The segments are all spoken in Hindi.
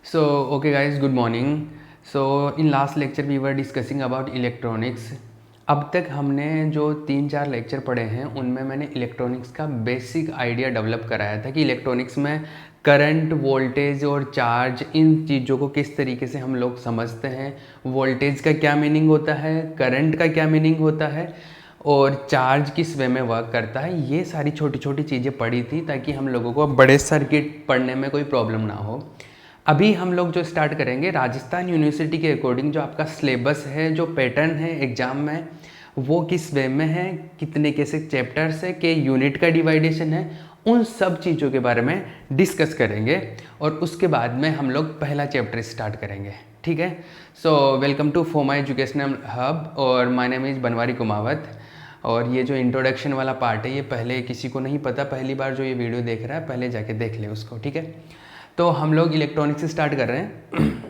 So, okay guys, good morning. So, in last lecture we were discussing about electronics. अब तक हमने जो 3-4 लेक्चर पढ़े हैं उनमें मैंने इलेक्ट्रॉनिक्स का बेसिक आइडिया डेवलप कराया था कि इलेक्ट्रॉनिक्स में करंट, वोल्टेज और चार्ज, इन चीज़ों को किस तरीके से हम लोग समझते हैं। वोल्टेज का क्या मीनिंग होता है, करंट का क्या मीनिंग होता है और चार्ज किस वे में वर्क करता है। ये सारी छोटी छोटी चीज़ें पढ़ी थी ताकि हम लोगों को बड़े सर्किट पढ़ने में कोई प्रॉब्लम ना हो। अभी हम लोग जो स्टार्ट करेंगे राजस्थान यूनिवर्सिटी के अकॉर्डिंग, जो आपका सिलेबस है, जो पैटर्न है एग्ज़ाम में, वो किस वे में है, कितने कैसे चैप्टर्स है, के यूनिट का डिवाइडेशन है, उन सब चीज़ों के बारे में डिस्कस करेंगे और उसके बाद में हम लोग पहला चैप्टर स्टार्ट करेंगे। ठीक है। So welcome to Foma educational hub और my name is Banwari Kumawat. और ये जो इंट्रोडक्शन वाला पार्ट है ये पहले किसी को नहीं पता, पहली बार जो ये वीडियो देख रहा है पहले जाके देख ले उसको। ठीक है। तो हम लोग इलेक्ट्रॉनिक्स से स्टार्ट कर रहे हैं।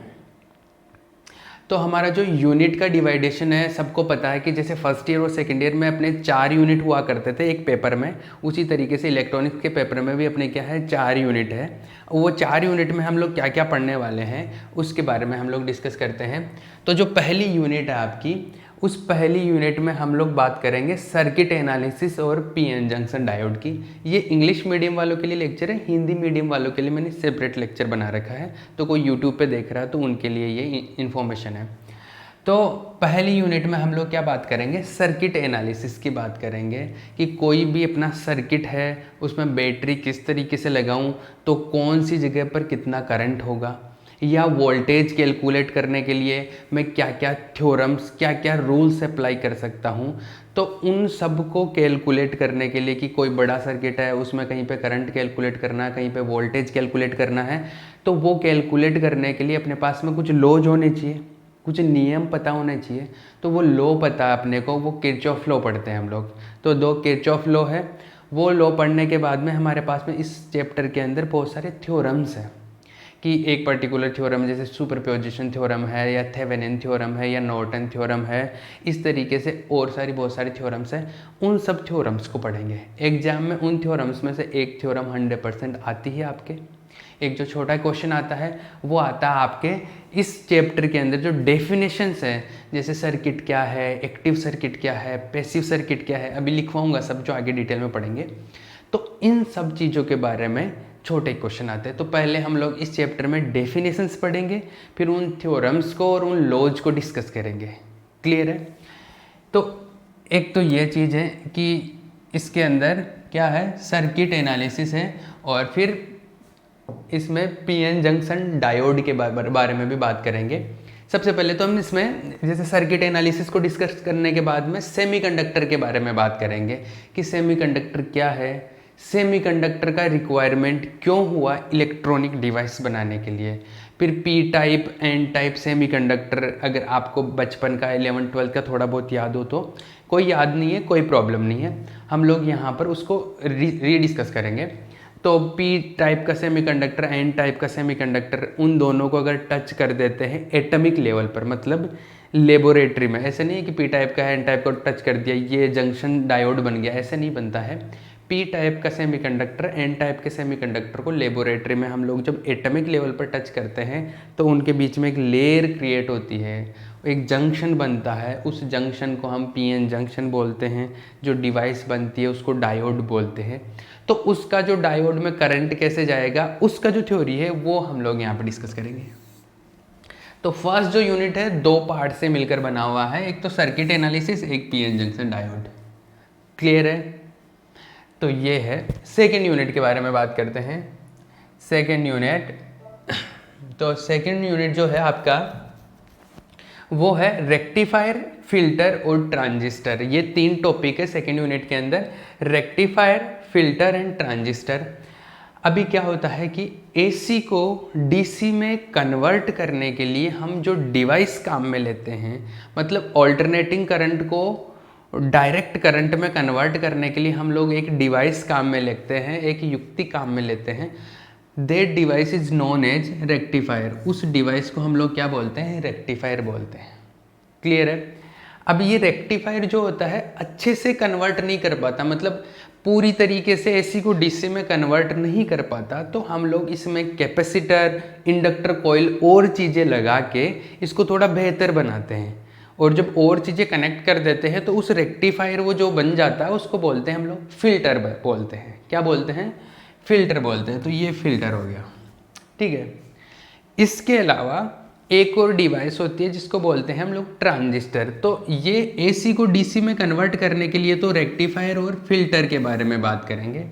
तो हमारा जो यूनिट का डिवाइडेशन है, सबको पता है कि जैसे फर्स्ट ईयर और सेकंड ईयर में अपने 4 यूनिट हुआ करते थे एक पेपर में, उसी तरीके से इलेक्ट्रॉनिक्स के पेपर में भी अपने क्या है 4 यूनिट है। वो 4 यूनिट में हम लोग क्या क्या पढ़ने वाले हैं उसके बारे में हम लोग डिस्कस करते हैं। तो जो पहली यूनिट है आपकी, उस पहली यूनिट में हम लोग बात करेंगे सर्किट एनालिसिस और पीएन जंक्शन डायोड की। ये इंग्लिश मीडियम वालों के लिए लेक्चर है, हिंदी मीडियम वालों के लिए मैंने सेपरेट लेक्चर बना रखा है, तो कोई यूट्यूब पे देख रहा है तो उनके लिए ये इन्फॉर्मेशन है। तो पहली यूनिट में हम लोग क्या बात करेंगे, सर्किट एनालिसिस की बात करेंगे कि कोई भी अपना सर्किट है उसमें बैटरी किस तरीके से लगाऊं तो कौन सी जगह पर कितना करंट होगा, या वोल्टेज कैलकुलेट करने के लिए मैं क्या क्या थ्योरम्स, क्या क्या रूल्स अप्लाई कर सकता हूँ। तो उन सब को कैलकुलेट करने के लिए कि कोई बड़ा सर्किट है उसमें कहीं पे करंट कैलकुलेट करना है, कहीं पे वोल्टेज कैलकुलेट करना है, तो वो कैलकुलेट करने के लिए अपने पास में कुछ लॉज होने चाहिए, कुछ नियम पता होने चाहिए। तो वो लॉ पता है अपने को, वो किरचॉफ लॉ पढ़ते हैं हम लोग। तो 2 किरचॉफ लॉ है। वो लॉ पढ़ने के बाद में हमारे पास में इस चैप्टर के अंदर बहुत सारे थ्योरम्स हैं कि एक पर्टिकुलर थ्योरम जैसे सुपरपोजिशन थ्योरम है या थेवेनिन थ्योरम है या नॉर्टन थ्योरम है, इस तरीके से और बहुत सारी थ्योरम्स हैं। उन सब थ्योरम्स को पढ़ेंगे एग्जाम में। उन थ्योरम्स में से एक थ्योरम 100% आती है आपके। एक जो छोटा क्वेश्चन आता है वो आता है आपके इस चैप्टर के अंदर, जो डेफिनेशंस है, जैसे सर्किट क्या है, एक्टिव सर्किट क्या है, पैसिव सर्किट क्या है, अभी लिखवाऊंगा सब जो आगे डिटेल में पढ़ेंगे। तो इन सब चीज़ों के बारे में छोटे क्वेश्चन आते हैं। तो पहले हम लोग इस चैप्टर में डेफिनेशंस पढ़ेंगे, फिर उन थ्योरम्स को और उन लॉज को डिस्कस करेंगे। क्लियर है। तो एक तो ये चीज़ है कि इसके अंदर क्या है, सर्किट एनालिसिस है, और फिर इसमें पीएन जंक्शन डायोड के बारे में भी बात करेंगे। सबसे पहले तो हम इसमें जैसे सर्किट एनालिसिस को डिस्कस करने के बाद में सेमीकंडक्टर के बारे में बात करेंगे कि सेमीकंडक्टर क्या है, सेमीकंडक्टर का रिक्वायरमेंट क्यों हुआ इलेक्ट्रॉनिक डिवाइस बनाने के लिए। फिर P type, N type semiconductor, अगर आपको बचपन का 11th-12th का थोड़ा बहुत याद हो तो, कोई याद नहीं है कोई प्रॉब्लम नहीं है, हम लोग यहाँ पर उसको रीडिस्कस करेंगे। तो पी टाइप का सेमीकंडक्टर, एन टाइप का सेमीकंडक्टर, उन दोनों को अगर टच कर देते हैं एटॉमिक लेवल पर, मतलब लेबोरेटरी में, ऐसे नहीं है कि पी टाइप का एन टाइप को टच कर दिया ये जंक्शन डायोड बन गया, ऐसे नहीं बनता है। पी टाइप का सेमीकंडक्टर, एन टाइप के सेमीकंडक्टर को लेबोरेटरी में हम लोग जब एटॉमिक लेवल पर टच करते हैं तो उनके बीच में एक लेयर क्रिएट होती है, एक जंक्शन बनता है, उस जंक्शन को हम पीएन जंक्शन बोलते हैं। जो डिवाइस बनती है उसको डायोड बोलते हैं। तो उसका जो डायोड में करंट कैसे जाएगा उसका जो थ्योरी है वो हम लोग यहाँ पर डिस्कस करेंगे। तो फर्स्ट जो यूनिट है 2 पार्ट से मिलकर बना हुआ है, एक तो सर्किट एनालिसिस, एक पीएन जंक्शन डायोड। क्लियर है। तो ये है। सेकेंड यूनिट के बारे में बात करते हैं। सेकेंड यूनिट, तो सेकेंड यूनिट जो है आपका वो है रेक्टिफायर, फिल्टर और ट्रांजिस्टर। ये 3 टॉपिक है सेकेंड यूनिट के अंदर, रेक्टिफायर, फिल्टर एंड ट्रांजिस्टर। अभी क्या होता है कि एसी को डीसी में कन्वर्ट करने के लिए हम जो डिवाइस काम में लेते हैं, मतलब ऑल्टरनेटिंग करंट को डायरेक्ट करंट में कन्वर्ट करने के लिए हम लोग एक डिवाइस काम में लेते हैं, एक युक्ति काम में लेते हैं। That device is known as rectifier. उस डिवाइस को हम लोग क्या बोलते हैं, रेक्टिफायर बोलते हैं। क्लियर है। अब ये रेक्टिफायर जो होता है अच्छे से कन्वर्ट नहीं कर पाता, मतलब पूरी तरीके से एसी को डीसी में कन्वर्ट नहीं कर पाता, तो हम लोग इसमें कैपेसिटर, इंडक्टर कॉइल और चीज़ें लगा के इसको थोड़ा बेहतर बनाते हैं। और जब और चीज़ें कनेक्ट कर देते हैं तो उस रेक्टिफायर वो जो बन जाता है उसको बोलते हैं हम लोग फिल्टर बोलते हैं। क्या बोलते हैं? फिल्टर बोलते हैं। तो ये फिल्टर हो गया, ठीक है। इसके अलावा एक और डिवाइस होती है जिसको बोलते हैं हम लोग ट्रांजिस्टर। तो ये एसी को डीसी में कन्वर्ट करने के लिए तो रेक्टिफायर और फिल्टर के बारे में बात करेंगे।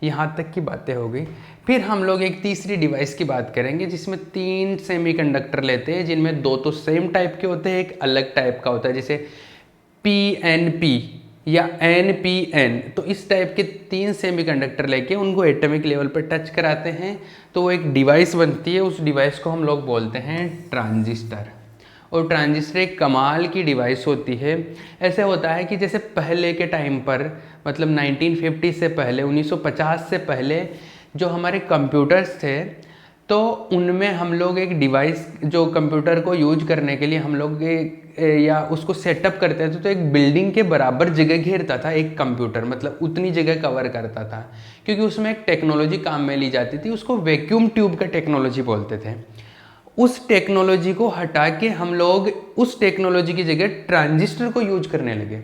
यहाँ तक की बातें हो गई। फिर हम लोग एक तीसरी डिवाइस की बात करेंगे जिसमें 3 सेमीकंडक्टर लेते हैं, जिनमें 2 तो सेम टाइप के होते हैं, एक अलग टाइप का होता है, जैसे PNP या NPN। तो इस टाइप के 3 सेमीकंडक्टर लेके उनको एटॉमिक लेवल पर टच कराते हैं तो वो एक डिवाइस बनती है। उस डिवाइस को हम लोग बोलते हैं ट्रांजिस्टर। और ट्रांजिस्टर एक कमाल की डिवाइस होती है। ऐसे होता है कि जैसे पहले के टाइम पर, मतलब 1950 से पहले, 1950 से पहले जो हमारे कंप्यूटर्स थे, तो उनमें हम लोग एक डिवाइस जो कंप्यूटर को यूज करने के लिए हम लोग या उसको सेटअप करते थे, तो एक बिल्डिंग के बराबर जगह घेरता था एक कंप्यूटर, मतलब उतनी जगह कवर करता था, क्योंकि उसमें एक टेक्नोलॉजी काम में ली जाती थी, उसको वैक्यूम ट्यूब का टेक्नोलॉजी बोलते थे। उस टेक्नोलॉजी को हटा के हम लोग उस टेक्नोलॉजी की जगह ट्रांजिस्टर को यूज करने लगे।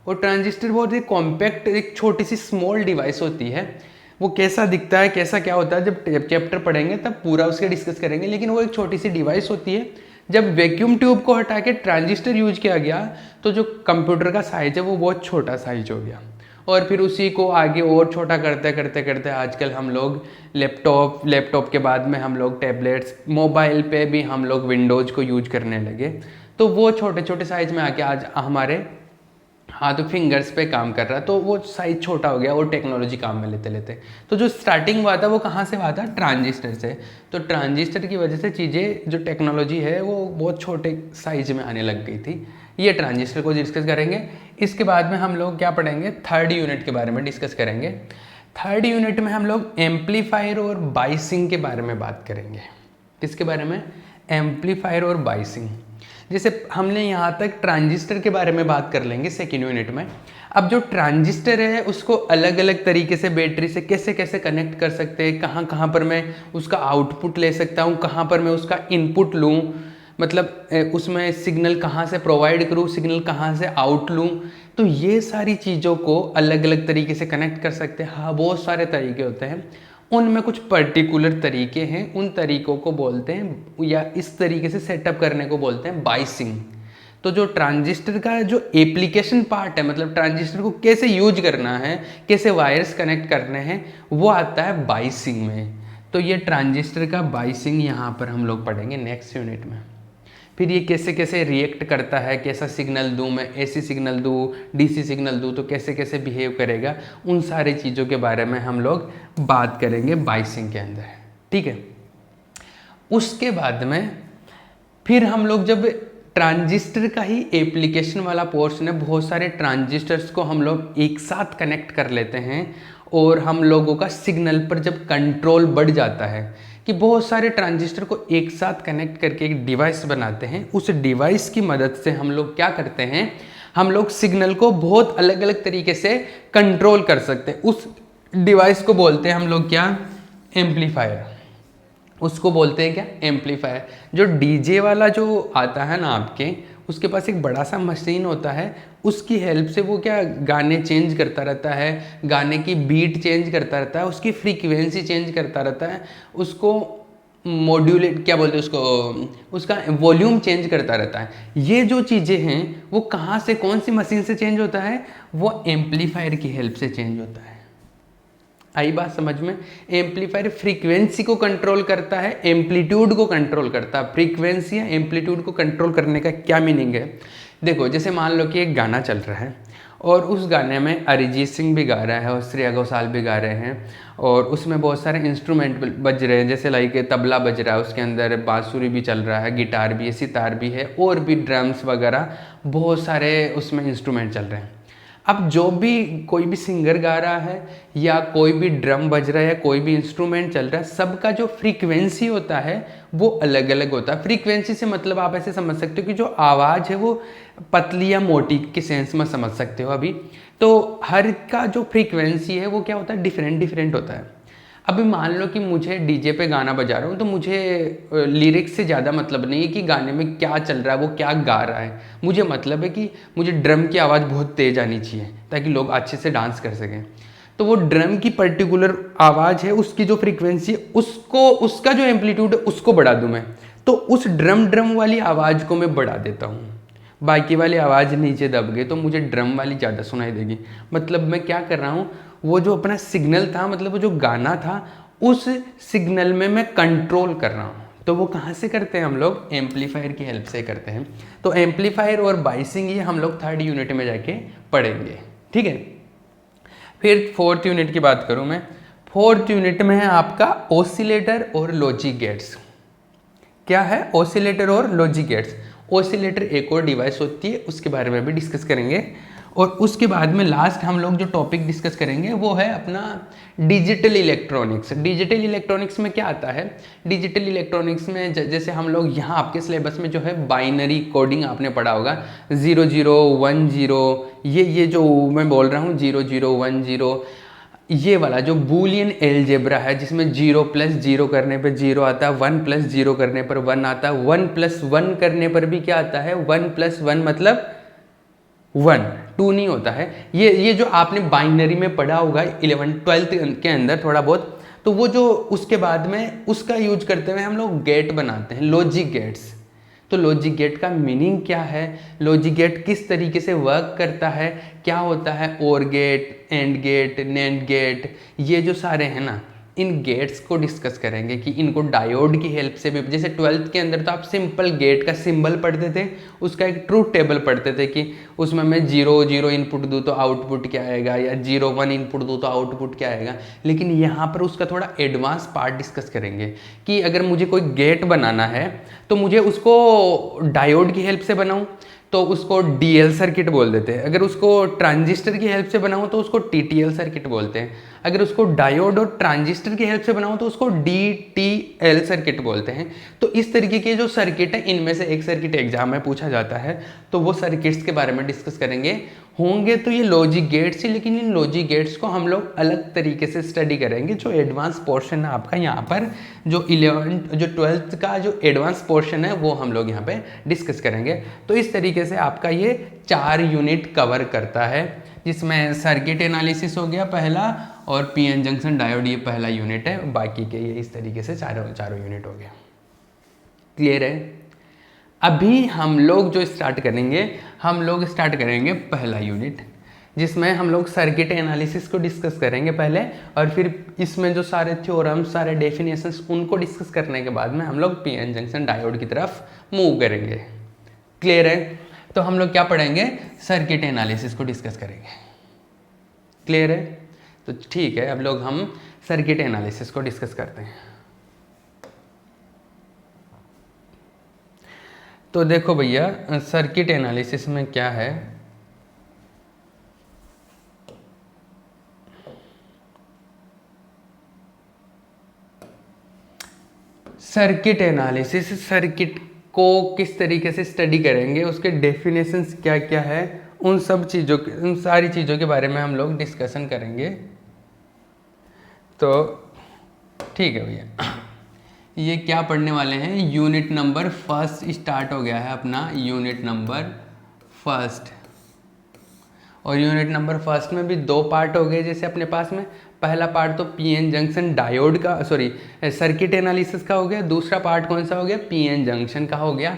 और ट्रांजिस्टर बहुत ही कॉम्पैक्ट, एक छोटी सी स्मॉल डिवाइस होती है। वो कैसा दिखता है, कैसा क्या होता है, जब चैप्टर पढ़ेंगे तब पूरा उसके डिस्कस करेंगे, लेकिन वो एक छोटी सी डिवाइस होती है। जब वैक्यूम ट्यूब को हटा के ट्रांजिस्टर यूज किया गया तो जो कंप्यूटर का साइज है वो बहुत छोटा साइज हो गया। और फिर उसी को आगे और छोटा करते करते करते आजकल हम लोग लैपटॉप के बाद में हम लोग टैबलेट्स, मोबाइल पे भी हम लोग विंडोज़ को यूज करने लगे। तो वो छोटे छोटे साइज में आके आज हमारे हाथ फिंगर्स पे काम कर रहा है, तो वो साइज छोटा हो गया और टेक्नोलॉजी काम में लेते लेते। तो जो स्टार्टिंग हुआ था वो कहाँ से हुआ था? ट्रांजिस्टर से। तो ट्रांजिस्टर की वजह से चीज़ें, जो टेक्नोलॉजी है वो बहुत छोटे साइज में आने लग गई थी। ये ट्रांजिस्टर को डिस्कस करेंगे। इसके बाद में हम लोग क्या पढ़ेंगे? थर्ड यूनिट के बारे में डिस्कस करेंगे। थर्ड यूनिट में हम लोग एम्पलीफायर और बाइसिंग के बारे में बात करेंगे। किसके बारे में? एम्पलीफायर और बाइसिंग। जैसे हमने यहाँ तक ट्रांजिस्टर के बारे में बात कर लेंगे सेकेंड यूनिट में। अब जो ट्रांजिस्टर है उसको अलग अलग तरीके से बैटरी से कैसे कैसे कनेक्ट कर सकते हैं, कहाँ कहाँ पर मैं उसका आउटपुट ले सकता हूँ, कहाँ पर मैं उसका इनपुट लूँ, मतलब उसमें सिग्नल कहाँ से प्रोवाइड करूँ, सिग्नल कहाँ से आउट लूँ। तो ये सारी चीज़ों को अलग अलग तरीके से कनेक्ट कर सकते हैं। हाँ, बहुत सारे तरीके होते हैं, उनमें कुछ पर्टिकुलर तरीके हैं, उन तरीकों को बोलते हैं, या इस तरीके से सेटअप करने को बोलते हैं बाइसिंग। तो जो ट्रांजिस्टर का जो एप्लीकेशन पार्ट है, मतलब ट्रांजिस्टर को कैसे यूज करना है, कैसे वायर्स कनेक्ट करने हैं, वो आता है बाइसिंग में। तो ये ट्रांजिस्टर का बाइसिंग यहाँ पर हम लोग पढ़ेंगे नेक्स्ट यूनिट में। फिर ये कैसे कैसे रिएक्ट करता है, कैसा सिग्नल दूँ मैं, एसी सिग्नल दूँ, डीसी सिग्नल दूँ तो कैसे कैसे बिहेव करेगा, उन सारी चीज़ों के बारे में हम लोग बात करेंगे बाइसिंग के अंदर, ठीक है। उसके बाद में फिर हम लोग जब ट्रांजिस्टर का ही एप्लीकेशन वाला पोर्शन है, बहुत सारे ट्रांजिस्टर्स को हम लोग एक साथ कनेक्ट कर लेते हैं और हम लोगों का सिग्नल पर जब कंट्रोल बढ़ जाता है कि बहुत सारे ट्रांजिस्टर को एक साथ कनेक्ट करके एक डिवाइस बनाते हैं, उस डिवाइस की मदद से हम लोग क्या करते हैं, हम लोग सिग्नल को बहुत अलग अलग तरीके से कंट्रोल कर सकते हैं। उस डिवाइस को बोलते हैं हम लोग क्या? एम्पलीफायर। उसको बोलते हैं क्या? एम्पलीफायर। जो डीजे वाला जो आता है ना आपके, उसके पास एक बड़ा सा मशीन होता है, उसकी हेल्प से वो क्या गाने चेंज करता रहता है, गाने की बीट चेंज करता रहता है, उसकी फ्रीक्वेंसी चेंज करता रहता है, उसको मॉड्यूलेट क्या बोलते हैं उसको, उसका वॉल्यूम चेंज करता रहता है। ये जो चीज़ें हैं वो कहाँ से, कौन सी मशीन से चेंज होता है? वो एम्पलीफायर की हेल्प से चेंज होता है। आई बात समझ में? एम्पलीफायर फ्रीक्वेंसी को कंट्रोल करता है, एम्पलीट्यूड को कंट्रोल करता है। फ्रीक्वेंसी या एम्पलीट्यूड को कंट्रोल करने का क्या मीनिंग है? देखो, जैसे मान लो कि एक गाना चल रहा है और उस गाने में अरिजीत सिंह भी गा रहा है और श्रेया घोषाल भी गा रहे हैं, और उसमें बहुत सारे इंस्ट्रूमेंट बज रहे हैं, जैसे लाइक तबला बज रहा है, उसके अंदर बांसुरी भी चल रहा है, गिटार भी है, सितार भी है, और भी ड्रम्स वगैरह बहुत सारे उसमें इंस्ट्रूमेंट चल रहे हैं। अब जो भी कोई भी सिंगर गा रहा है या कोई भी ड्रम बज रहा है या कोई भी इंस्ट्रूमेंट चल रहा है, सबका जो फ्रीक्वेंसी होता है वो अलग अलग होता है। फ्रीक्वेंसी से मतलब आप ऐसे समझ सकते हो कि जो आवाज़ है वो पतली या मोटी के सेंस में समझ सकते हो अभी। तो हर का जो फ्रीक्वेंसी है वो क्या होता है, डिफरेंट डिफरेंट होता है। अभी मान लो कि मुझे डीजे पे गाना बजा रहा हूँ, तो मुझे लिरिक्स से ज़्यादा मतलब नहीं है कि गाने में क्या चल रहा है, वो क्या गा रहा है। मुझे मतलब है कि मुझे ड्रम की आवाज़ बहुत तेज़ आनी चाहिए ताकि लोग अच्छे से डांस कर सकें। तो वो ड्रम की पर्टिकुलर आवाज़ है, उसकी जो फ्रीक्वेंसी है उसको, उसका जो एम्पलीट्यूड है उसको बढ़ा दूँ मैं, तो उस ड्रम वाली आवाज़ को मैं बढ़ा देता हूँ। बाकी वाली आवाज़ नीचे दब गई तो मुझे ड्रम वाली ज़्यादा सुनाई देगी। मतलब मैं क्या कर रहा हूँ, वो जो अपना सिग्नल था, मतलब वो जो गाना था, उस सिग्नल में मैं कंट्रोल कर रहा हूँ। तो वो कहाँ से करते हैं हम लोग, एम्पलीफायर की हेल्प से करते हैं। तो एम्पलीफायर और बाइसिंग ये हम लोग 3rd यूनिट में जाके पढ़ेंगे, ठीक है। फिर 4th यूनिट की बात करूँ मैं, 4th यूनिट में है आपका ऑसिलेटर और लॉजिक गेट्स। क्या है, ऑसिलेटर और लॉजिक गेट्स। ऑसिलेटर एक और डिवाइस होती है, उसके बारे में भी डिस्कस करेंगे। और उसके बाद में लास्ट हम लोग जो टॉपिक डिस्कस करेंगे वो है अपना डिजिटल इलेक्ट्रॉनिक्स। डिजिटल इलेक्ट्रॉनिक्स में क्या आता है, डिजिटल इलेक्ट्रॉनिक्स में जैसे हम लोग यहाँ आपके सिलेबस में जो है बाइनरी कोडिंग आपने पढ़ा होगा, 0 0 1 0, ये जो मैं बोल रहा हूँ 0 0 1 0, ये वाला जो बूलियन एलजेब्रा है जिसमें 0 + 0 करने पे 0 आता है, 1 + 0 करने पर 1 आता है, 1 + 1 करने पर भी क्या आता है, 1 + 1 मतलब 1, 2 नहीं होता है। ये जो आपने बाइनरी में पढ़ा होगा 11th 12th के अंदर थोड़ा बहुत, तो वो जो उसके बाद में उसका यूज करते हुए हम लोग गेट बनाते हैं, लॉजिक गेट्स। तो लॉजिक गेट का मीनिंग क्या है, लॉजिक गेट किस तरीके से वर्क करता है, क्या होता है, OR gate, AND gate, NAND gate, ये जो सारे हैं ना, इन गेट्स को डिस्कस करेंगे कि इनको डायोड की हेल्प से भी, जैसे 12th के अंदर तो आप सिंपल गेट का सिंबल पढ़ते थे, उसका एक ट्रूथ टेबल पढ़ते थे कि उसमें मैं 0 0 इनपुट दूँ तो आउटपुट क्या आएगा, या 0 1 इनपुट दूँ तो आउटपुट क्या आएगा। लेकिन यहाँ पर उसका थोड़ा एडवांस पार्ट डिस्कस करेंगे कि अगर मुझे कोई गेट बनाना है तो मुझे उसको डायोड की हेल्प से बनाऊँ तो उसको डीएल सर्किट बोल देते हैं, अगर उसको ट्रांजिस्टर की हेल्प से बनाऊँ तो उसको टीटीएल सर्किट बोलते हैं, अगर उसको डायोड और ट्रांजिस्टर की हेल्प से बनाऊँ तो उसको डीटीएल सर्किट बोलते हैं। तो इस तरीके के जो सर्किट है, इनमें से एक सर्किट एग्जाम में पूछा जाता है, तो वो सर्किट्स के बारे में डिस्कस करेंगे। होंगे तो ये लॉजिक गेट्स ही, लेकिन इन लॉजिक गेट्स को हम लोग अलग तरीके से स्टडी करेंगे। जो एडवांस पोर्शन है आपका यहाँ पर, जो 12th का जो एडवांस पोर्शन है वो हम लोग यहाँ पे डिस्कस करेंगे। तो इस तरीके से आपका ये 4 यूनिट कवर करता है, जिसमें सर्किट एनालिसिस हो गया पहला, और पीएन जंक्शन डायोड ये पहला यूनिट है, बाकी के ये इस तरीके से चारों यूनिट हो गया। क्लियर है। अभी हम लोग जो स्टार्ट करेंगे, हम लोग स्टार्ट करेंगे पहला यूनिट, जिसमें हम लोग सर्किट एनालिसिस को डिस्कस करेंगे पहले, और फिर इसमें जो सारे थ्योरम्स, सारे डेफिनेशंस, उनको डिस्कस करने के बाद में हम लोग पीएन जंक्शन डायोड की तरफ मूव करेंगे। क्लियर है। तो हम लोग क्या पढ़ेंगे, सर्किट एनालिसिस को डिस्कस करेंगे। क्लियर है। तो ठीक है, अब लोग हम सर्किट एनालिसिस को डिस्कस करते हैं। तो देखो भैया, सर्किट एनालिसिस में क्या है, सर्किट एनालिसिस, सर्किट को किस तरीके से स्टडी करेंगे, उसके डेफिनेशंस क्या क्या है, उन सब चीज़ों के, उन सारी चीज़ों के बारे में हम लोग डिस्कशन करेंगे। तो ठीक है भैया, ये क्या पढ़ने वाले हैं, यूनिट नंबर 1 स्टार्ट हो गया है अपना, यूनिट नंबर 1। और यूनिट नंबर 1 में भी 2 पार्ट हो गए जैसे अपने पास में। पहला पार्ट तो पीएन जंक्शन डायोड का, सॉरी सर्किट एनालिसिस का हो गया। दूसरा पार्ट कौन सा हो गया, पीएन जंक्शन का हो गया।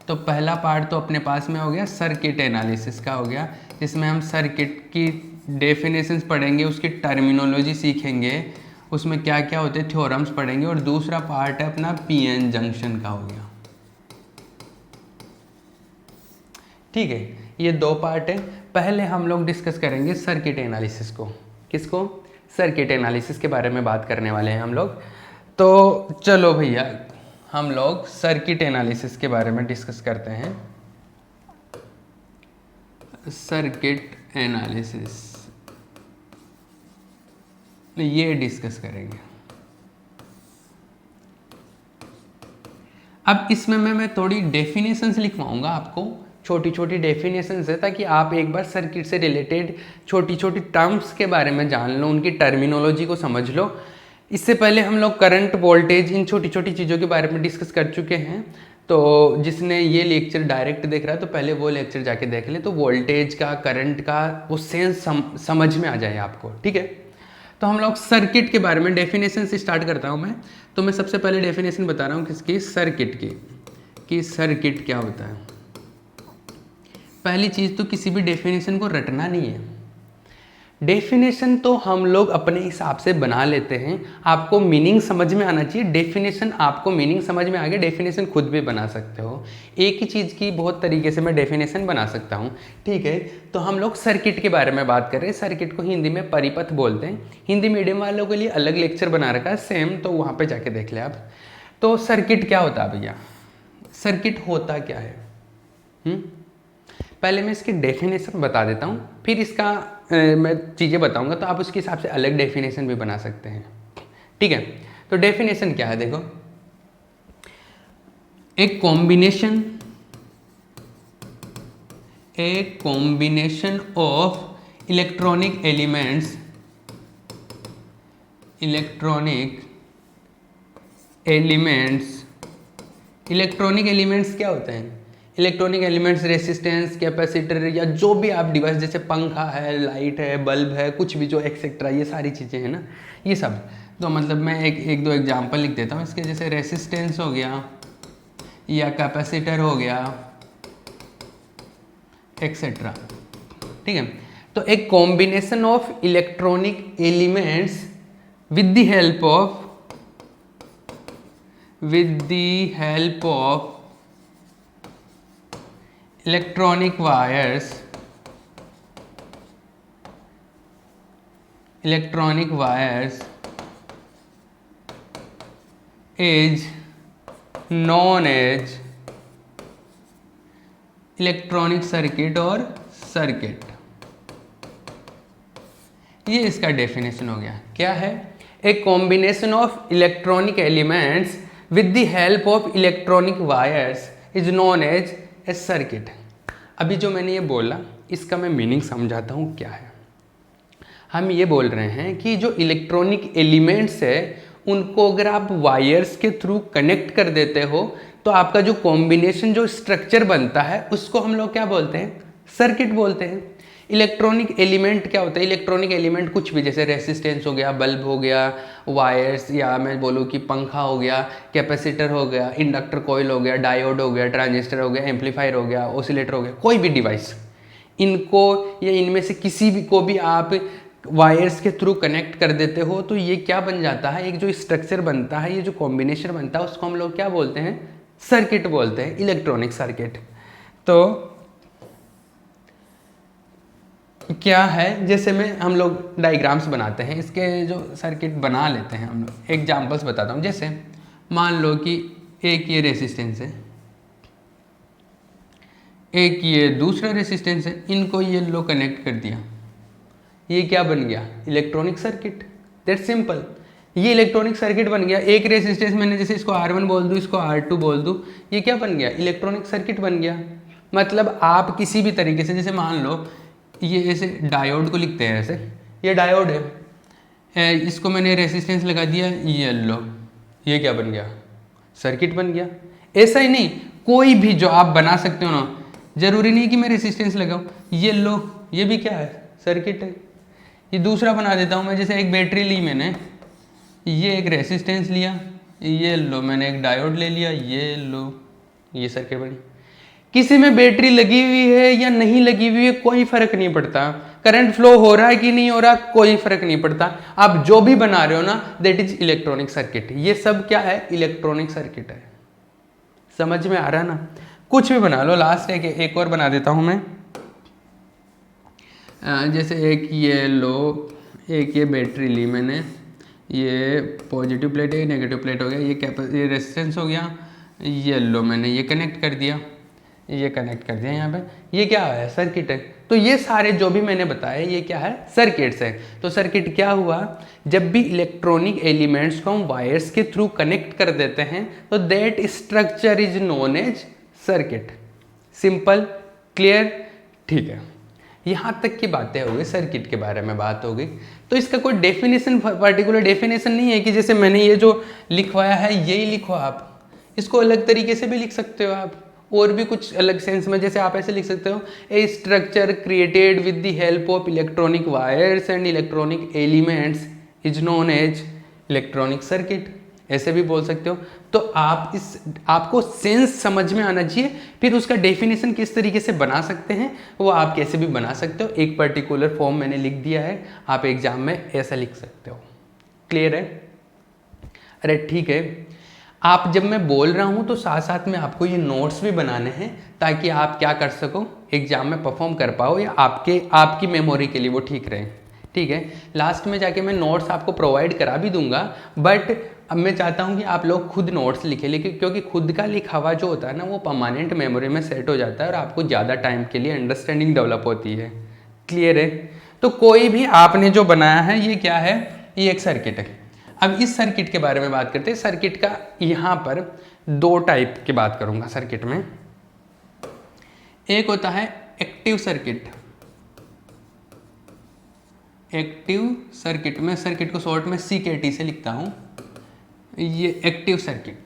तो पहला पार्ट तो अपने पास में हो गया सर्किट एनालिसिस का हो गया, जिसमें हम सर्किट की डेफिनेशंस पढ़ेंगे, उसकी टर्मिनोलॉजी सीखेंगे, उसमें क्या क्या होते हैं थ्योरम्स पढ़ेंगे। और दूसरा पार्ट है अपना पीएन जंक्शन का हो गया। ठीक है, ये 2 पार्ट है। पहले हम लोग डिस्कस करेंगे सर्किट एनालिसिस को। किसको, सर्किट एनालिसिस के बारे में बात करने वाले हैं हम लोग। तो चलो भैया, हम लोग सर्किट एनालिसिस के बारे में डिस्कस करते हैं। सर्किट एनालिसिस, ये डिस्कस करेंगे। अब इसमें मैं थोड़ी डेफिनेशंस लिखवाऊंगा आपको, छोटी छोटी डेफिनेशंस है, ताकि आप एक बार सर्किट से रिलेटेड छोटी छोटी टर्म्स के बारे में जान लो, उनकी टर्मिनोलॉजी को समझ लो। इससे पहले हम लोग करंट, वोल्टेज, इन छोटी छोटी चीज़ों के बारे में डिस्कस कर चुके हैं। तो जिसने ये लेक्चर डायरेक्ट देख रहा है तो पहले वो लेक्चर जाके देख ले, तो वोल्टेज का, करंट का वो सेंस समझ में आ जाए आपको, ठीक है। तो हम लोग सर्किट के बारे में डेफिनेशन से स्टार्ट करता हूँ मैं। तो मैं सबसे पहले डेफिनेशन बता रहा हूँ किसकी, सर्किट की, कि सर्किट क्या होता है। पहली चीज़ तो किसी भी डेफिनेशन को रटना नहीं है। डेफिनेशन तो हम लोग अपने हिसाब से बना लेते हैं, आपको मीनिंग समझ में आना चाहिए। डेफिनेशन आपको मीनिंग समझ में आ गया, डेफिनेशन खुद भी बना सकते हो। एक ही चीज़ की बहुत तरीके से मैं डेफिनेशन बना सकता हूँ, ठीक है। तो हम लोग सर्किट के बारे में बात कर रहे हैं। सर्किट को हिंदी में परिपथ बोलते हैं। हिंदी मीडियम वालों के लिए अलग लेक्चर बना रखा है सेम, तो वहाँ पर जाके देख ले आप। तो सर्किट क्या होता है भैया, सर्किट होता क्या है? पहले मैं इसकी डेफिनेशन बता देता हूँ, फिर इसका मैं चीज़ें बताऊँगा, तो आप उसके हिसाब से अलग डेफिनेशन भी बना सकते हैं, ठीक है। तो डेफिनेशन क्या है, देखो, एक कॉम्बिनेशन ऑफ इलेक्ट्रॉनिक एलिमेंट्स क्या होते हैं? इलेक्ट्रॉनिक एलिमेंट्स रेसिस्टेंस, कैपेसिटर, या जो भी आप डिवाइस, जैसे पंखा है, लाइट है, बल्ब है, कुछ भी जो एक्सेट्रा, ये सारी चीज़ें हैं ना, ये सब। तो मतलब मैं एक दो एग्जांपल लिख देता हूँ इसके, जैसे रेसिस्टेंस हो गया या कैपेसिटर हो गया, एक्सेट्रा, ठीक है। तो एक combination of electronic elements with the help of electronic wires is known as electronic circuit और सर्किट। ये इसका डेफिनेशन हो गया। क्या है? A combination of electronic elements with the help of electronic wires is known as a circuit. अभी जो मैंने ये बोला, इसका मैं मीनिंग समझाता हूँ क्या है। हम ये बोल रहे हैं कि जो इलेक्ट्रॉनिक एलिमेंट्स है, उनको अगर आप वायर्स के थ्रू कनेक्ट कर देते हो, तो आपका जो कॉम्बिनेशन, जो स्ट्रक्चर बनता है, उसको हम लोग क्या बोलते हैं? सर्किट बोलते हैं। इलेक्ट्रॉनिक एलिमेंट क्या होता है? इलेक्ट्रॉनिक एलिमेंट कुछ भी, जैसे रेसिस्टेंस हो गया, बल्ब हो गया, वायर्स, या मैं बोलूँ कि पंखा हो गया, कैपेसिटर हो गया, इंडक्टर कॉइल हो गया, डायोड हो गया, ट्रांजिस्टर हो गया, एम्पलीफायर हो गया, ऑसिलेटर हो गया, कोई भी डिवाइस, इनको या इनमें से किसी भी को भी आप वायर्स के थ्रू कनेक्ट कर देते हो, तो ये क्या बन जाता है? एक जो स्ट्रक्चर बनता है, ये जो कॉम्बिनेशन बनता है, उसको हम लोग क्या बोलते हैं? सर्किट बोलते हैं, इलेक्ट्रॉनिक सर्किट। तो क्या है, जैसे हम लोग डायग्राम्स बनाते हैं, इसके जो सर्किट बना लेते हैं हम लोग। एग्जांपल्स बताता हूँ। जैसे मान लो कि एक ये रेसिस्टेंस है, एक ये दूसरा रेसिस्टेंस है, इनको ये लो कनेक्ट कर दिया, ये क्या बन गया? Electronic circuit. That's simple. ये इलेक्ट्रॉनिक सर्किट बन गया। एक रेसिस्टेंस मैंने जैसे इसको R1 बोल दूँ, इसको R2 बोल दूँ, ये क्या बन गया? इलेक्ट्रॉनिक सर्किट बन गया। मतलब आप किसी भी तरीके से, जैसे मान लो ये ऐसे डायोड को लिखते हैं, ऐसे ये डायोड है, इसको मैंने रेसिस्टेंस लगा दिया, ये लो, ये क्या बन गया? सर्किट बन गया। ऐसा ही नहीं, कोई भी जो आप बना सकते हो ना, जरूरी नहीं कि मैं रेसिस्टेंस लगाऊं, ये लो, ये भी क्या है? सर्किट है। ये दूसरा बना देता हूँ मैं, जैसे एक बैटरी ली मैंने, ये एक रेसिस्टेंस लिया, ये लो मैंने एक डायोड ले लिया, ये लो, ये सर्किट बनी। किसी में बैटरी लगी हुई है या नहीं लगी हुई है, कोई फर्क नहीं पड़ता। करंट फ्लो हो रहा है कि नहीं हो रहा, कोई फर्क नहीं पड़ता। आप जो भी बना रहे हो ना, दैट इज इलेक्ट्रॉनिक सर्किट। ये सब क्या है? इलेक्ट्रॉनिक सर्किट है। समझ में आ रहा है ना? कुछ भी बना लो। लास्ट एक और बना देता हूं मैं। जैसे एक ये लो, एक ये बैटरी ली मैंने, ये पॉजिटिव प्लेट है, नेगेटिव प्लेट हो गया, ये रेजिस्टेंस हो गया, ये लो मैंने ये कनेक्ट कर दिया, ये कनेक्ट कर दिया यहाँ पे, ये क्या है, सर्किट है। तो ये सारे जो भी मैंने बताया ये क्या है, सर्किट्स है। तो सर्किट क्या हुआ, जब भी इलेक्ट्रॉनिक एलिमेंट्स को हम वायर्स के थ्रू कनेक्ट कर देते हैं तो that structure is known as circuit. Simple, clear, ठीक है। यहाँ तक की बातें हो गई, सर्किट के बारे में बात हो गई। तो इसका कोई डेफिनेशन, पर्टिकुलर डेफिनेशन नहीं है कि जैसे मैंने ये जो लिखवाया है यही लिखो आप, इसको अलग तरीके से भी लिख सकते हो आप, और भी कुछ अलग सेंस में। जैसे आप ऐसे लिख सकते हो, a structure created with the help of electronic wires and electronic elements is known as electronic circuit, ऐसे भी बोल सकते हो। तो आपको सेंस समझ में आना चाहिए, फिर उसका डेफिनेशन किस तरीके से बना सकते हैं वो आप कैसे भी बना सकते हो। एक पर्टिकुलर फॉर्म मैंने लिख दिया है, आप एग्जाम में ऐसा लिख सकते हो। क्लियर है? अरे ठीक है, आप जब मैं बोल रहा हूँ तो साथ साथ में आपको ये नोट्स भी बनाने हैं ताकि आप क्या कर सको, एग्जाम में परफॉर्म कर पाओ, या आपकी मेमोरी के लिए वो ठीक रहे। ठीक है, लास्ट में जाके मैं नोट्स आपको प्रोवाइड करा भी दूंगा, बट अब मैं चाहता हूँ कि आप लोग खुद नोट्स लिखें, लेकिन क्योंकि खुद का लिखा हुआ जो होता है ना वो परमानेंट मेमोरी में सेट हो जाता है और आपको ज़्यादा टाइम के लिए अंडरस्टैंडिंग डेवलप होती है। क्लियर है? तो कोई भी आपने जो बनाया है ये क्या है, ये एक सर्किट है। अब इस सर्किट के बारे में बात करते हैं। सर्किट का यहाँ पर दो टाइप की बात करूँगा सर्किट में। एक होता है एक्टिव सर्किट। एक्टिव सर्किट, मैं सर्किट को शॉर्ट में CKT से लिखता हूँ, ये एक्टिव सर्किट।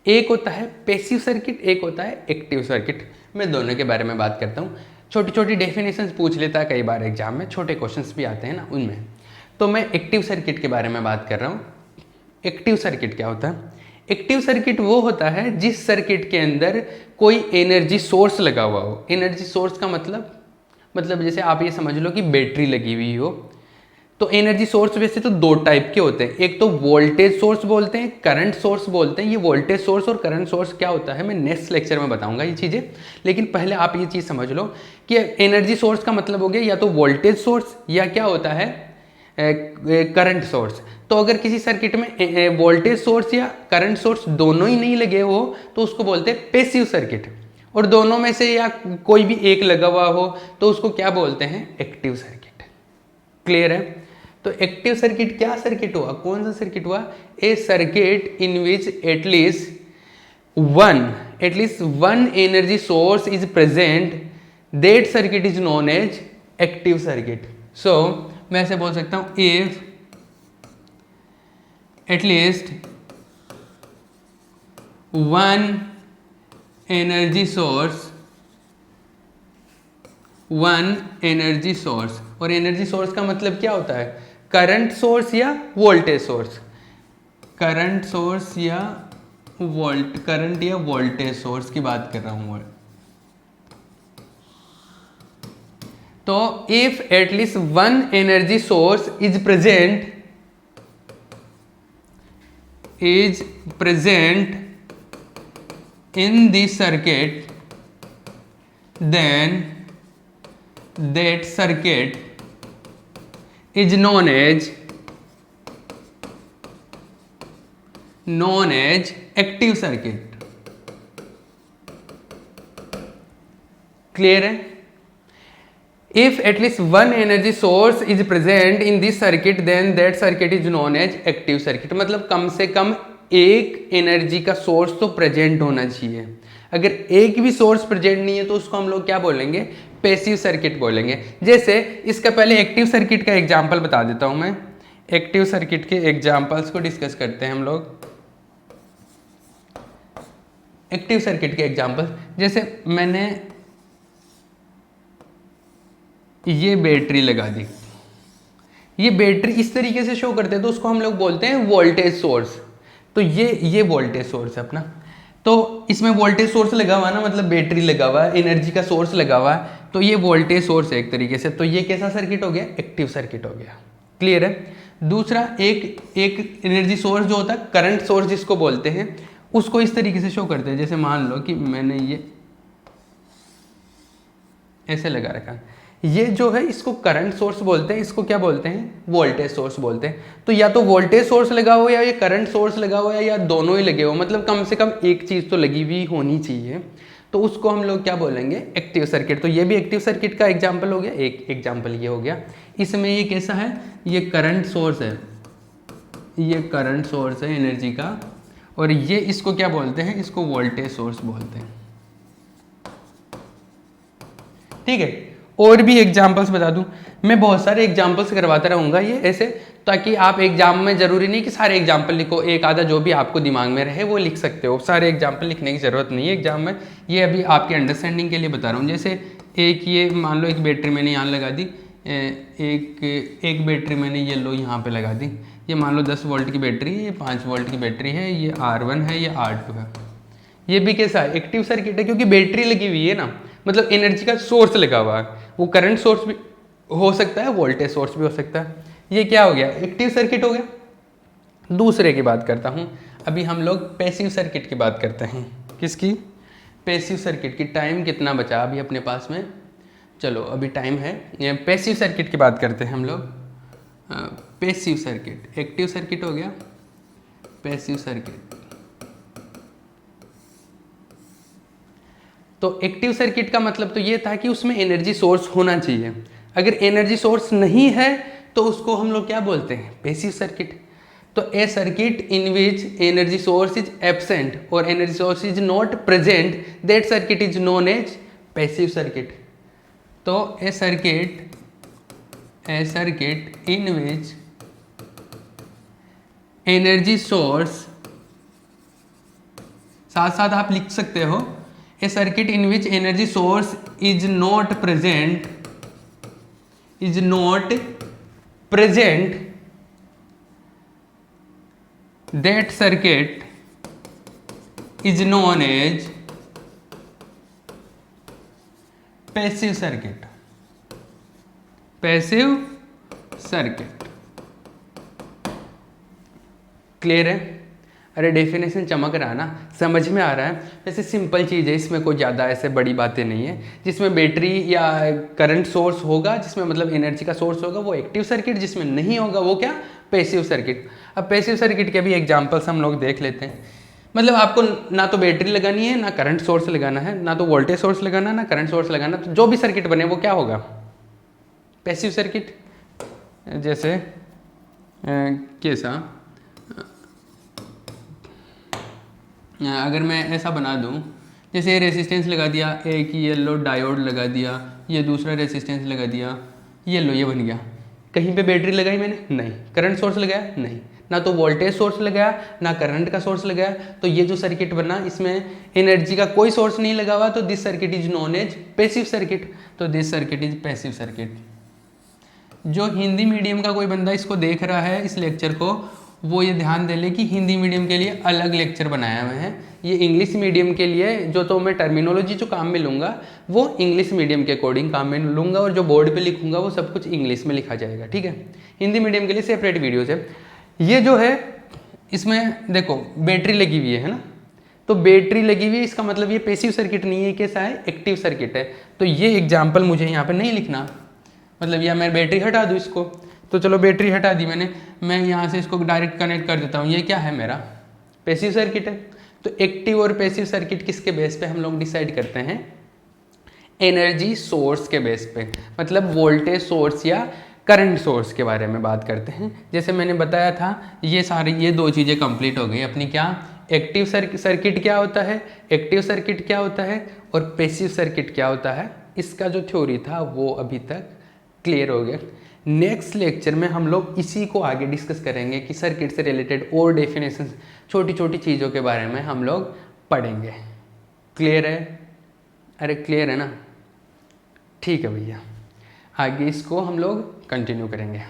एक होता है पैसिव सर्किट, एक होता है एक्टिव सर्किट। मैं दोनों के बारे में बात करता हूँ। छोटी छोटी डेफिनेशंस पूछ लेता है कई बार एग्जाम में, छोटे क्वेश्चंस भी आते हैं ना उनमें। तो मैं एक्टिव सर्किट के बारे में बात कर रहा हूँ। एक्टिव सर्किट क्या होता है? एक्टिव सर्किट वो होता है जिस सर्किट के अंदर कोई एनर्जी सोर्स लगा हुआ हो। एनर्जी सोर्स का मतलब जैसे आप ये समझ लो कि बैटरी लगी हुई हो। तो एनर्जी सोर्स वैसे तो दो टाइप के होते हैं, एक तो वोल्टेज सोर्स बोलते हैं, करंट सोर्स बोलते हैं। ये वोल्टेज सोर्स और करंट सोर्स क्या होता है मैं नेक्स्ट लेक्चर में बताऊंगा ये चीज़ें, लेकिन पहले आप ये चीज़ समझ लो कि एनर्जी सोर्स का मतलब हो गया या तो वोल्टेज सोर्स या क्या होता है करंट सोर्स। तो अगर किसी सर्किट में वोल्टेज सोर्स या करंट सोर्स दोनों ही नहीं लगे हो तो उसको बोलते हैं पैसिव सर्किट, और दोनों में से या कोई भी एक लगा हुआ हो तो उसको क्या बोलते हैं, एक्टिव सर्किट। क्लियर है? तो एक्टिव सर्किट क्या सर्किट हुआ, कौन सा सर्किट हुआ? A circuit in which at least one energy source is present, that circuit is known as active circuit. So मैं ऐसे बोल सकता हूं, if at least one energy source, और एनर्जी सोर्स का मतलब क्या होता है, करंट सोर्स या वोल्टेज सोर्स, करंट या वोल्टेज सोर्स की बात कर रहा हूं। तो if at least one energy source is present in the circuit, then that circuit is known as active circuit. Clear है? If at least one energy source is present in this circuit, then that circuit is known as active circuit. मतलब कम से कम एक एनर्जी का सोर्स तो प्रेजेंट होना चाहिए। अगर एक भी सोर्स प्रेजेंट नहीं है तो उसको हम लोग क्या बोलेंगे, पैसिव सर्किट बोलेंगे। जैसे इसका पहले एक्टिव सर्किट का एग्जांपल बता देता हूं मैं। एक्टिव सर्किट के एग्जांपल्स को डिस्कस करते हैं हम लोग। एक्टिव सर्किट के एग्जांपल, जैसे मैंने ये बैटरी लगा दी, ये बैटरी इस तरीके से शो करते हैं तो उसको हम लोग बोलते हैं वोल्टेज सोर्स। तो ये वोल्टेज सोर्स है अपना, तो इसमें वोल्टेज सोर्स लगा हुआ ना, मतलब बैटरी लगा हुआ है, एनर्जी का सोर्स लगा हुआ है, तो ये वोल्टेज सोर्स है एक तरीके से। तो ये कैसा सर्किट हो गया, एक्टिव सर्किट हो गया। क्लियर है? दूसरा एक एनर्जी सोर्स जो होता है करंट सोर्स जिसको बोलते हैं, उसको इस तरीके से शो करते हैं। जैसे मान लो कि मैंने ये ऐसे लगा रखा, ये जो है इसको करंट सोर्स बोलते हैं, इसको क्या बोलते हैं, वोल्टेज सोर्स बोलते हैं। तो या तो वोल्टेज सोर्स लगा हो या ये करंट सोर्स लगा हो या दोनों ही लगे हो, मतलब कम से कम एक चीज़ तो लगी हुई होनी चाहिए, तो उसको हम लोग क्या बोलेंगे, एक्टिव सर्किट। तो ये भी एक्टिव सर्किट का एग्जाम्पल हो गया, एक एग्जाम्पल ये हो गया। इसमें ये कैसा है, ये करंट सोर्स है, ये करंट सोर्स है एनर्जी का, और ये इसको क्या बोलते हैं, इसको वोल्टेज सोर्स बोलते हैं। ठीक है, और भी एग्जाम्पल्स बता दूं, मैं बहुत सारे एग्जाम्पल्स करवाता रहूँगा ये ऐसे, ताकि आप एग्जाम में ज़रूरी नहीं कि सारे एग्जाम्पल लिखो, एक आधा जो भी आपको दिमाग में रहे वो लिख सकते हो, सारे एग्जाम्पल लिखने की ज़रूरत नहीं है एग्जाम में। ये अभी आपके अंडरस्टैंडिंग के लिए बता रहा हूँ। जैसे एक ये मान लो एक बैटरी मैंने यहाँ लगा दी, एक बैटरी मैंने ये लो यहाँ पे लगा दी, ये मान लो 10 वोल्ट की बैटरी है, ये 5 वोल्ट की बैटरी है, ये R1 है, ये R2 है। ये भी कैसा है, एक्टिव सर्किट है, क्योंकि बैटरी लगी हुई है ना, मतलब एनर्जी का सोर्स लगा हुआ है, वो करंट सोर्स भी हो सकता है, वोल्टेज सोर्स भी हो सकता है। ये क्या हो गया, एक्टिव सर्किट हो गया। दूसरे की बात करता हूँ, अभी हम लोग पैसिव सर्किट की बात करते हैं। किसकी, पैसिव सर्किट की। टाइम कितना बचा अभी अपने पास में, चलो अभी टाइम है, ये पैसिव सर्किट की बात करते हैं हम लोग। पैसिव सर्किट, एक्टिव सर्किट हो गया, पैसिव सर्किट। तो एक्टिव सर्किट का मतलब तो ये था कि उसमें एनर्जी सोर्स होना चाहिए। अगर एनर्जी सोर्स नहीं है तो उसको हम लोग क्या बोलते हैं, पैसिव सर्किट। तो a circuit in which energy source is absent और energy source is not present, that circuit is known as passive circuit. तो a circuit in which energy source, साथ साथ आप लिख सकते हो, a circuit in which energy source is not present, that circuit is known as passive circuit, passive circuit. Clear है, अरे डेफिनेशन चमक रहा है ना, समझ में आ रहा है। वैसे सिंपल चीज़ है, इसमें कोई ज़्यादा ऐसे बड़ी बातें नहीं है। जिसमें बैटरी या करंट सोर्स होगा, जिसमें मतलब एनर्जी का सोर्स होगा, वो एक्टिव सर्किट, जिसमें नहीं होगा वो क्या, पैसिव सर्किट। अब पैसिव सर्किट के भी एग्जांपल्स हम लोग देख लेते हैं। मतलब आपको ना तो बैटरी लगानी है, ना करंट सोर्स लगाना है, ना तो वोल्टेज सोर्स लगाना है, ना करंट सोर्स लगाना, तो जो भी सर्किट बने वो क्या होगा, पैसिव सर्किट। जैसे कैसा, अगर मैं ऐसा बना दूं, जैसे ये रेसिस्टेंस लगा दिया, एक येलो डायोड लगा दिया, ये दूसरा रेसिस्टेंस लगा दिया, येलो, ये बन गया। कहीं पे बैटरी लगाई मैंने, नहीं। करंट सोर्स लगाया, नहीं। ना तो वोल्टेज सोर्स लगाया, ना करंट का सोर्स लगाया, तो ये जो सर्किट बना इसमें एनर्जी का कोई सोर्स नहीं लगा हुआ, तो this circuit is known as passive circuit. तो this circuit is passive circuit. जो हिंदी मीडियम का कोई बंदा इसको देख रहा है इस लेक्चर को, वो ये ध्यान दे ले कि हिंदी मीडियम के लिए अलग लेक्चर बनाया हुए हैं। ये इंग्लिश मीडियम के लिए जो तो मैं टर्मिनोलॉजी जो काम में लूँगा वो इंग्लिश मीडियम के अकॉर्डिंग काम में लूँगा, और जो बोर्ड पे लिखूँगा वो सब कुछ इंग्लिश में लिखा जाएगा, ठीक है। हिंदी मीडियम के लिए सेपरेट वीडियोज़ है। ये जो है इसमें देखो बैटरी लगी हुई है ना, तो बैटरी लगी हुई है, इसका मतलब ये पैसिव सर्किट नहीं है, कैसा है, एक्टिव सर्किट है। तो ये एग्जाम्पल मुझे यहाँ पर नहीं लिखना, मतलब या मैं बैटरी हटा दूँ इसको, तो चलो बैटरी हटा दी मैंने, मैं यहाँ से इसको डायरेक्ट कनेक्ट कर देता हूँ, ये क्या है, मेरा पैसिव सर्किट है। तो एक्टिव और पैसिव सर्किट किसके बेस पे हम लोग डिसाइड करते हैं, एनर्जी सोर्स के बेस पे, मतलब वोल्टेज सोर्स या करंट सोर्स के बारे में बात करते हैं। जैसे मैंने बताया था, ये सारी ये दो चीज़ें कंप्लीट हो गई अपनी। क्या, एक्टिव सर्किट क्या होता है, एक्टिव सर्किट क्या होता है, और पैसिव सर्किट क्या होता है, इसका जो थ्योरी था वो अभी तक क्लियर हो गया। नेक्स्ट लेक्चर में हम लोग इसी को आगे डिस्कस करेंगे कि सर्किट से रिलेटेड और डेफिनेशन, छोटी छोटी चीज़ों के बारे में हम लोग पढ़ेंगे। क्लियर है, अरे क्लियर है ना, ठीक है भैया, आगे इसको हम लोग कंटिन्यू करेंगे।